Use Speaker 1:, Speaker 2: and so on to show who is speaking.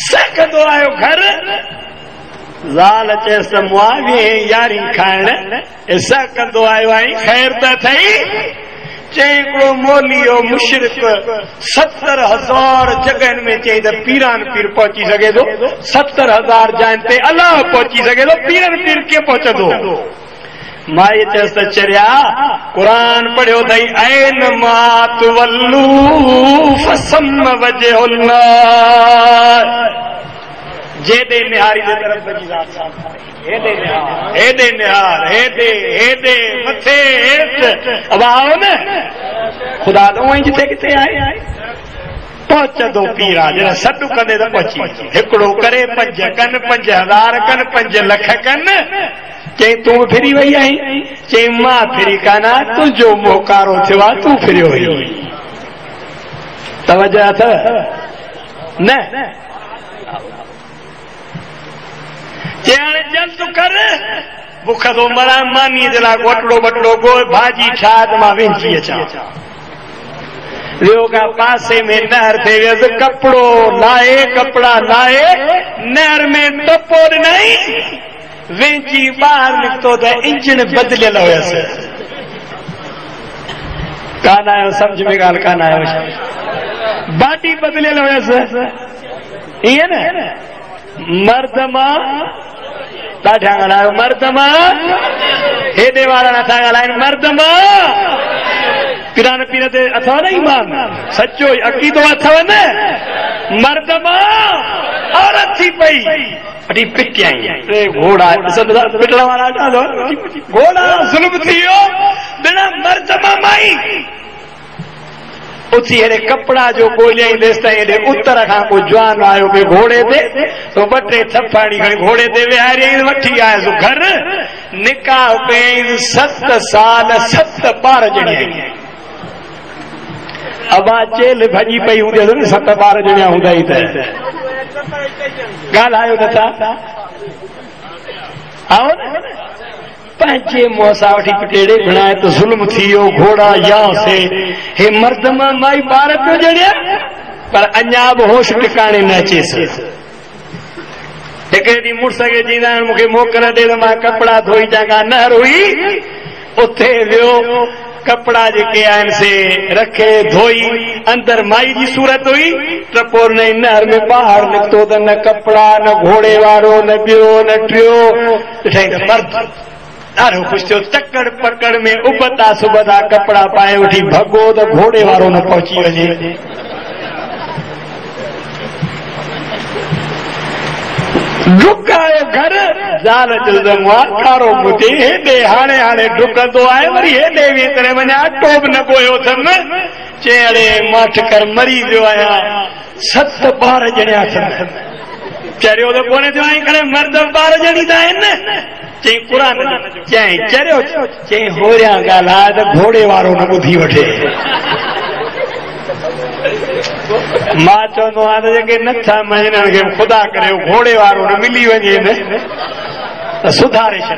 Speaker 1: सकंदो आयो घर ज़ाल चेस त मुआविया यारी खाइण ऐसा कंदो आयो आई खैर त थई चेको मोलियो मुशरिक 70,000 जगहन में चई त पीरान पीर पहुंची सके तो 70,000 जान ते अल्लाह पहुंची सके तो पीरन पीर के पहुंचदो माई चेस त चरिया कुरान पढ़ियो थई ऐन मात वल्लू फसम वजहुल्लाह जेदे निहारी दे तरफ बजी जात साहब हेदे निहार हेदे मथे हेठ अब आओ न खुदा तो वहीं जिथे किथे आए पहुंचदो पीरा जरा सॾु कंदे त पहुची हिकिड़ो करे 5 कन 5,000 कन 5 लख कन चई तूं फिरी वई आहीं चई मां फिरी काना तुंहिंजो मोकारो थियो आहे तूं फिरियो हुई तवजह अथव न जल्द कर बुख तो मरा मानी जे लाइ वटड़ो वटड़ो गो भाजी ठात मां वेंची अचां लियो का पासे में नहर थे वियसि कपड़ो लाए कपड़ा लाए नहर में टपो नहीं वेंची ॿाहिरि निकितो त इंजन बदिलियल हुयसि कान आयो सम्झ में ॻाल्हि कान आयो बाटी बदिलियल हुयसि ईअं न मर्द मां ॾाढा ॻाल्हायो मर्द मां हेॾे वारा नथा ॻाल्हाइनि मर्द मां पीरान पीर ते अथव न ईमान सचो अक़ीदो अथव न मर्द मां औरत थी पई अटी पिटियाई टे घोड़ा पिटण वारा घोड़ा ज़ुल्म थी वियो बिना मर्द मां माई उथी हेॾे कपड़ा जो ॻोल्हियईं तेसि ताईं हेॾे उतर खां को जवान आयो पे घोड़े ते तो 2-3 थप्पाड़ी खणी घोड़े ते विहारियईं वठी आयुसि घर निकाह कयईं 7 साल 7 ॿार ॼणियईं अबा जेल भॼी पई हूंदी न 7 ॿार ॼणिया हूंदा ई त ॻाल्हायो नथा आओ न पंहिंजे मुंहं सां वठी पटेड़े घुणाए त ज़ुल्म थी वियो घोड़ा या से हे मर्द मां माई ॿार पियो ॼणिया पर अञा बि होश टिकाणे न अचेसि हिकिड़े ॾींहुं मुड़ुस खे चईंदा आहिनि मूंखे मोकल ॾे त मां कपिड़ा धोई चङा नहर हुई उते वियो कपड़ा जेके आहिनि से रखे धोई अंदर माई जी सूरत हुई त पोइ न नहर में ॿाहिरि निकितो त न कपड़ा न घोड़े वारो न ॿियो न टियो ॾिठईं त मर्द ॾाढो ख़ुशि थियो चकड़ पकड़ में उबता सुबता कपड़ा पाए वठी भॻो त घोड़े वारो न पहुची वञे डुकायो घर ज़ाल जो कारो मुटे हेॾे हाणे हाणे डुकंदो आहे वरी हेॾे वेही करे वञा अटो बि न ॻोयो अथनि चई अड़े मां ठकर मरी वियो आहियां 7 ॿार ॼणिया अथनि चरियो त कोन्हे थियो आई करे मर्द ॿार ॼणींदा आहिनि न चई क़ुरान चई चरियो चई होरियां ॻाल्हाए त घोड़े वारो न ॿुधी वठे मां चवंदो आहियां त जेके नथा मञनि खे ख़ुदा करे घोड़े वारो न मिली वञे न त सुधारे छॾे